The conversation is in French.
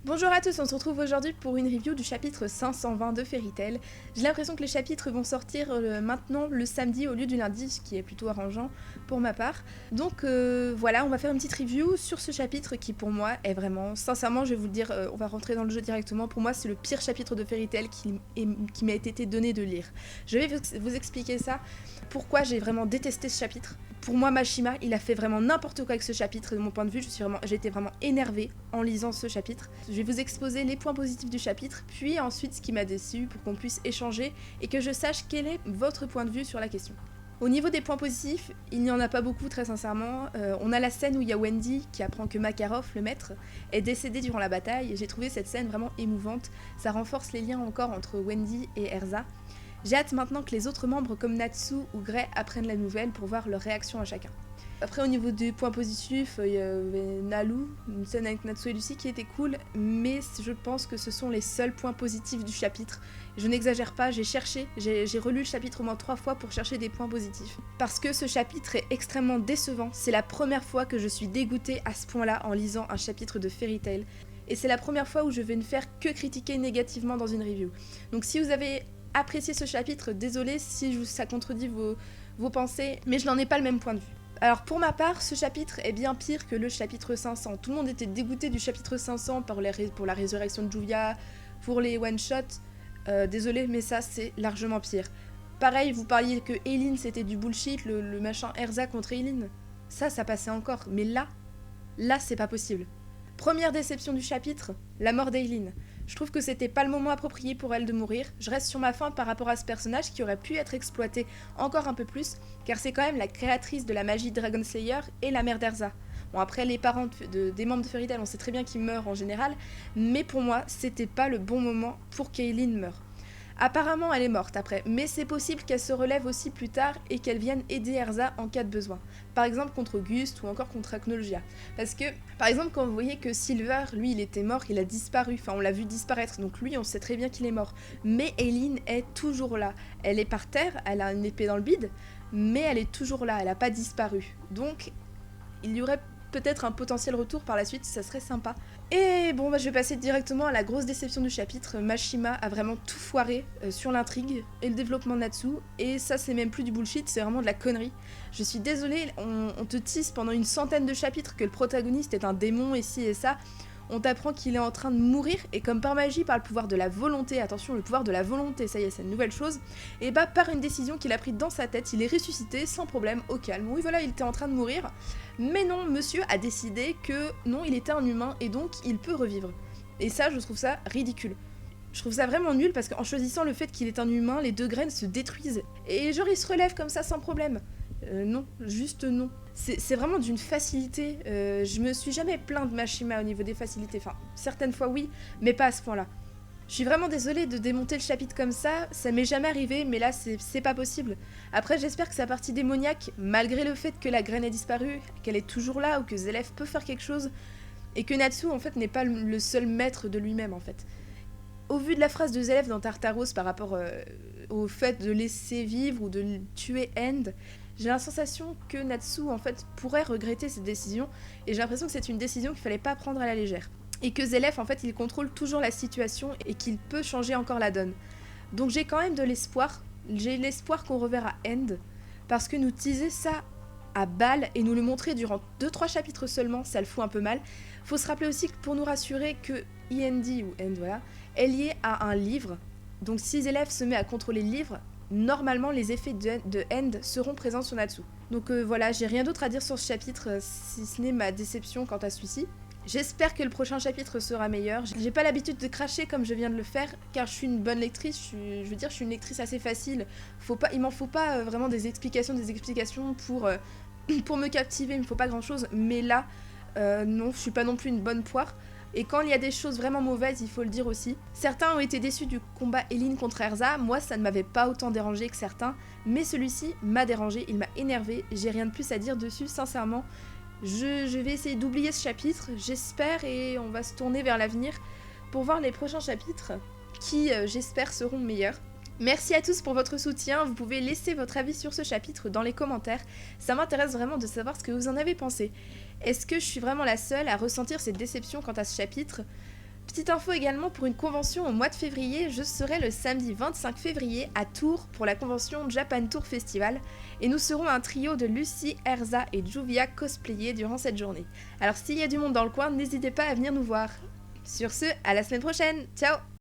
Bonjour à tous, on se retrouve aujourd'hui pour une review du chapitre 520 de Fairy Tail. J'ai l'impression que les chapitres vont sortir maintenant le samedi au lieu du lundi, ce qui est plutôt arrangeant pour ma part. Donc voilà, on va faire une petite review sur ce chapitre qui pour moi est vraiment, sincèrement je vais vous le dire, on va rentrer dans le jeu directement, pour moi c'est le pire chapitre de Fairy Tail qui m'a été donné de lire. Je vais vous expliquer ça, pourquoi j'ai vraiment détesté ce chapitre. Pour moi, Mashima, il a fait vraiment n'importe quoi avec ce chapitre. De mon point de vue, j'ai été vraiment énervée en lisant ce chapitre. Je vais vous exposer les points positifs du chapitre, puis ensuite ce qui m'a déçu pour qu'on puisse échanger et que je sache quel est votre point de vue sur la question. Au niveau des points positifs, il n'y en a pas beaucoup très sincèrement. On a la scène où il y a Wendy qui apprend que Makarov, le maître, est décédé durant la bataille. J'ai trouvé cette scène vraiment émouvante. Ça renforce les liens encore entre Wendy et Erza. J'ai hâte maintenant que les autres membres comme Natsu ou Grey apprennent la nouvelle pour voir leur réaction à chacun. Après au niveau des points positifs, il y avait Nalu, une scène avec Natsu et Lucy qui était cool, mais je pense que ce sont les seuls points positifs du chapitre. Je n'exagère pas, j'ai relu le chapitre au moins 3 fois pour chercher des points positifs. Parce que ce chapitre est extrêmement décevant, c'est la première fois que je suis dégoûtée à ce point-là en lisant un chapitre de Fairy Tail. Et c'est la première fois où je vais ne faire que critiquer négativement dans une review. Donc si vous avez apprécié ce chapitre, désolé si ça contredit vos pensées, mais je n'en ai pas le même point de vue. Alors pour ma part, ce chapitre est bien pire que le chapitre 500. Tout le monde était dégoûté du chapitre 500 pour la résurrection de Juvia, pour les one-shots. Désolé, mais ça c'est largement pire. Pareil, vous parliez que Eileen c'était du bullshit, le machin Erza contre Eileen. Ça passait encore, mais là c'est pas possible. Première déception du chapitre, la mort d'Eileen. Je trouve que c'était pas le moment approprié pour elle de mourir. Je reste sur ma faim par rapport à ce personnage qui aurait pu être exploité encore un peu plus, car c'est quand même la créatrice de la magie de Dragon Slayer et la mère d'Erza. Bon, après, les parents des membres de Fairy Tail, on sait très bien qu'ils meurent en général, mais pour moi, c'était pas le bon moment pour qu'Eileen meure. Apparemment, elle est morte après, mais c'est possible qu'elle se relève aussi plus tard et qu'elle vienne aider Erza en cas de besoin. Par exemple contre Auguste ou encore contre Acnologia. Parce que, par exemple, quand vous voyez que Silver, lui, il était mort, il a disparu, enfin on l'a vu disparaître, donc lui, on sait très bien qu'il est mort. Mais Eileen est toujours là. Elle est par terre, elle a une épée dans le bide, mais elle est toujours là, elle n'a pas disparu. Donc, il y aurait peut-être un potentiel retour par la suite, ça serait sympa. Et bon, je vais passer directement à la grosse déception du chapitre. Mashima a vraiment tout foiré sur l'intrigue et le développement de Natsu, et ça c'est même plus du bullshit, c'est vraiment de la connerie. Je suis désolée, on te tease pendant une centaine de chapitres que le protagoniste est un démon et ci et ça. On t'apprend qu'il est en train de mourir, et comme par magie, par le pouvoir de la volonté, attention, le pouvoir de la volonté, ça y est, c'est une nouvelle chose, et par une décision qu'il a prise dans sa tête, il est ressuscité sans problème, au calme. Oui, voilà, il était en train de mourir, mais non, monsieur a décidé que non, il était un humain, et donc il peut revivre. Et ça, je trouve ça ridicule. Je trouve ça vraiment nul, parce qu'en choisissant le fait qu'il est un humain, les deux graines se détruisent, et genre il se relève comme ça sans problème. Non, juste non. C'est vraiment d'une facilité. Je me suis jamais plaint de Mashima au niveau des facilités. Enfin, certaines fois oui, mais pas à ce point-là. Je suis vraiment désolée de démonter le chapitre comme ça m'est jamais arrivé, mais là c'est pas possible. Après, j'espère que sa partie démoniaque, malgré le fait que la graine ait disparu, qu'elle est toujours là, ou que Zelef peut faire quelque chose, et que Natsu en fait n'est pas le seul maître de lui-même en fait. Au vu de la phrase de Zelef dans Tartaros par rapport au fait de laisser vivre ou de tuer End, j'ai la sensation que Natsu en fait pourrait regretter cette décision, et j'ai l'impression que c'est une décision qu'il fallait pas prendre à la légère. Et que Zelef en fait il contrôle toujours la situation et qu'il peut changer encore la donne. Donc j'ai quand même de l'espoir, j'ai l'espoir qu'on reverra End, parce que nous teaser ça à balle et nous le montrer durant 2-3 chapitres seulement, ça le fout un peu mal. Faut se rappeler aussi que pour nous rassurer que END ou End voilà, est lié à un livre, donc si Zelef se met à contrôler le livre, normalement les effets de End seront présents sur Natsu. Donc voilà, j'ai rien d'autre à dire sur ce chapitre, si ce n'est ma déception quant à celui-ci. J'espère que le prochain chapitre sera meilleur. J'ai pas l'habitude de cracher comme je viens de le faire, car je suis une bonne lectrice, je suis une lectrice assez facile. Il m'en faut pas vraiment des explications pour me captiver, il me faut pas grand chose, mais là, non, je suis pas non plus une bonne poire. Et quand il y a des choses vraiment mauvaises, il faut le dire aussi. Certains ont été déçus du combat Eileen contre Erza, moi ça ne m'avait pas autant dérangé que certains, mais celui-ci m'a dérangé, il m'a énervé, j'ai rien de plus à dire dessus, sincèrement. Je vais essayer d'oublier ce chapitre, j'espère, et on va se tourner vers l'avenir pour voir les prochains chapitres qui, j'espère, seront meilleurs. Merci à tous pour votre soutien, vous pouvez laisser votre avis sur ce chapitre dans les commentaires, ça m'intéresse vraiment de savoir ce que vous en avez pensé. Est-ce que je suis vraiment la seule à ressentir cette déception quant à ce chapitre ? Petite info également pour une convention au mois de février, je serai le samedi 25 février à Tours pour la convention Japan Tour Festival et nous serons un trio de Lucie, Erza et Juvia cosplayés durant cette journée. Alors s'il y a du monde dans le coin, n'hésitez pas à venir nous voir. Sur ce, à la semaine prochaine, ciao!